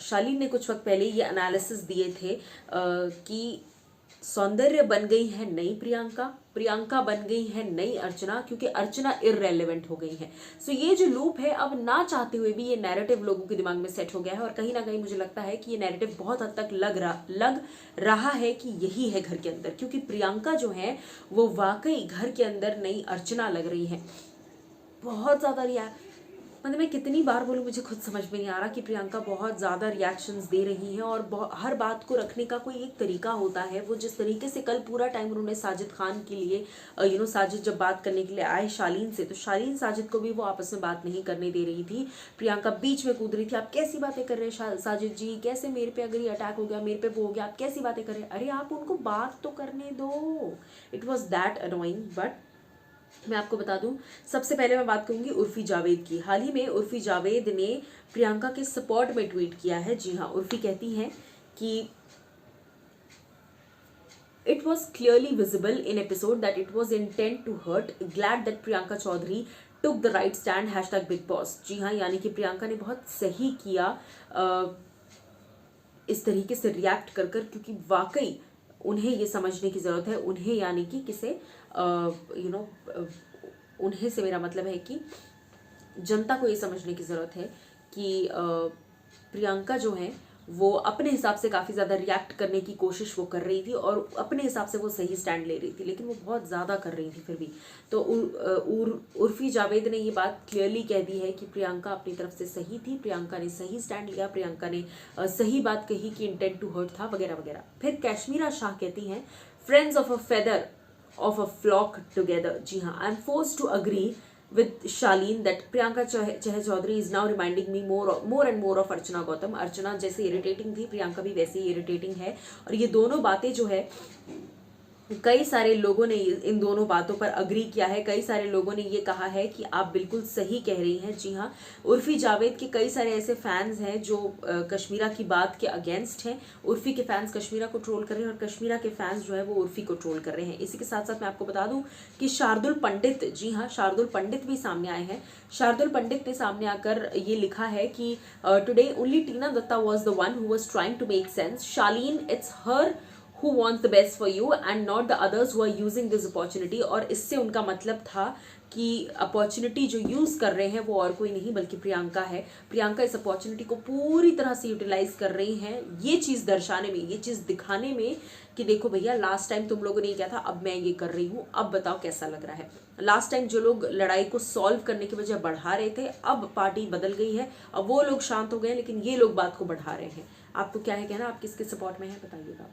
शालीन ने कुछ वक्त पहले ये एनालिसिस दिए थे कि सौंदर्य बन गई है नई प्रियंका, प्रियंका बन गई है नई अर्चना, क्योंकि अर्चना इररेलेवेंट हो गई है। सो ये जो लूप है, अब ना चाहते हुए भी ये नैरेटिव लोगों के दिमाग में सेट हो गया है, और कहीं ना कहीं मुझे लगता है कि ये नैरेटिव बहुत हद तक लग रहा है कि यही है घर के अंदर, क्योंकि प्रियंका जो है वो वाकई घर के अंदर नई अर्चना लग रही है। बहुत ज्यादा मतलब मैं कितनी बार बोलूँ, मुझे खुद समझ में नहीं आ रहा कि प्रियंका बहुत ज़्यादा रिएक्शंस दे रही हैं, और हर बात को रखने का कोई एक तरीका होता है। वो जिस तरीके से कल पूरा टाइम उन्होंने साजिद खान के लिए साजिद जब बात करने के लिए आए शालीन से, तो शालीन साजिद को भी वो आपस में बात नहीं करने दे रही थी। प्रियंका बीच में कूद रही थी, आप कैसी बातें कर रहे हैं साजिद जी, कैसे मेरे पे अगर ये अटैक हो गया, मेरे पे वो हो गया, आप कैसी बातें कर रहे हैं, अरे आप उनको बात तो करने दो। It was that annoying. But मैं आपको बता दूं, सबसे पहले मैं बात करूंगी उर्फी जावेद की। हाल ही में उर्फी जावेद ने प्रियंका के सपोर्ट में ट्वीट किया है। जी हाँ, उर्फी कहती हैं कि it was clearly visible in episode that it was intent to hurt, glad that Priyanka Chaudhary took the right stand, #big boss. जी हाँ, यानी कि प्रियंका ने बहुत सही किया इस तरीके से रिएक्ट कर क्योंकि वाकई उन्हें ये समझने की ज़रूरत है, उन्हें यानी कि किसे उन्हें से मेरा मतलब है कि जनता को ये समझने की ज़रूरत है कि प्रियंका जो है वो अपने हिसाब से काफ़ी ज़्यादा रिएक्ट करने की कोशिश वो कर रही थी, और अपने हिसाब से वो सही स्टैंड ले रही थी, लेकिन वो बहुत ज़्यादा कर रही थी फिर भी। तो उर्फी जावेद ने ये बात क्लियरली कह दी है कि प्रियंका अपनी तरफ से सही थी, प्रियंका ने सही स्टैंड लिया, प्रियंका ने सही बात कही कि इंटेंट टू हर्ट था वगैरह वगैरह। फिर कैश्मीरा शाह कहती हैं, friends of a feather of a flock together. जी हाँ, I am forced to agree with Shaleen that Priyanka Chaudhary is now reminding me more and more of Archana Gautam. अर्चना जैसे irritating थी, प्रियंका भी वैसे ही इरिटेटिंग है, और ये दोनों बातें जो है, कई सारे लोगों ने इन दोनों बातों पर अग्री किया है। कई सारे लोगों ने ये कहा है कि आप बिल्कुल सही कह रही हैं। जी हाँ, उर्फी जावेद के कई सारे ऐसे फैंस हैं जो कश्मीरा की बात के अगेंस्ट हैं। उर्फी के फैंस कश्मीरा को ट्रोल कर रहे हैं, और कश्मीरा के फैंस जो है वो उर्फी को ट्रोल कर रहे हैं। इसी के साथ साथ मैं आपको बता दूं कि शार्दुल पंडित, जी हाँ, शार्दुल पंडित भी सामने आए हैं। शार्दुल पंडित ने सामने आकर ये लिखा है कि today only Tina Dutta was the one who was trying to make sense. Shaleen, it's her who wants the best for you and not the others who are using this opportunity। और इससे उनका मतलब था कि अपॉर्चुनिटी जो यूज कर रहे हैं वो और कोई नहीं बल्कि प्रियंका है। प्रियंका इस अपॉर्चुनिटी को पूरी तरह से यूटिलाइज कर रही हैं, ये चीज दर्शाने में, ये चीज दिखाने में कि देखो भैया, लास्ट टाइम तुम लोगों ने ये किया था, अब मैं ये कर रही हूँ, अब बताओ कैसा लग रहा है। लास्ट टाइम जो लोग लड़ाई को सॉल्व करने की वजह बढ़ा रहे थे, अब पार्टी बदल गई है, अब वो लोग शांत हो गए, लेकिन ये लोग बात को बढ़ा रहे हैं। आपको क्या है कहना, आप किसके सपोर्ट में है, बताइएगा।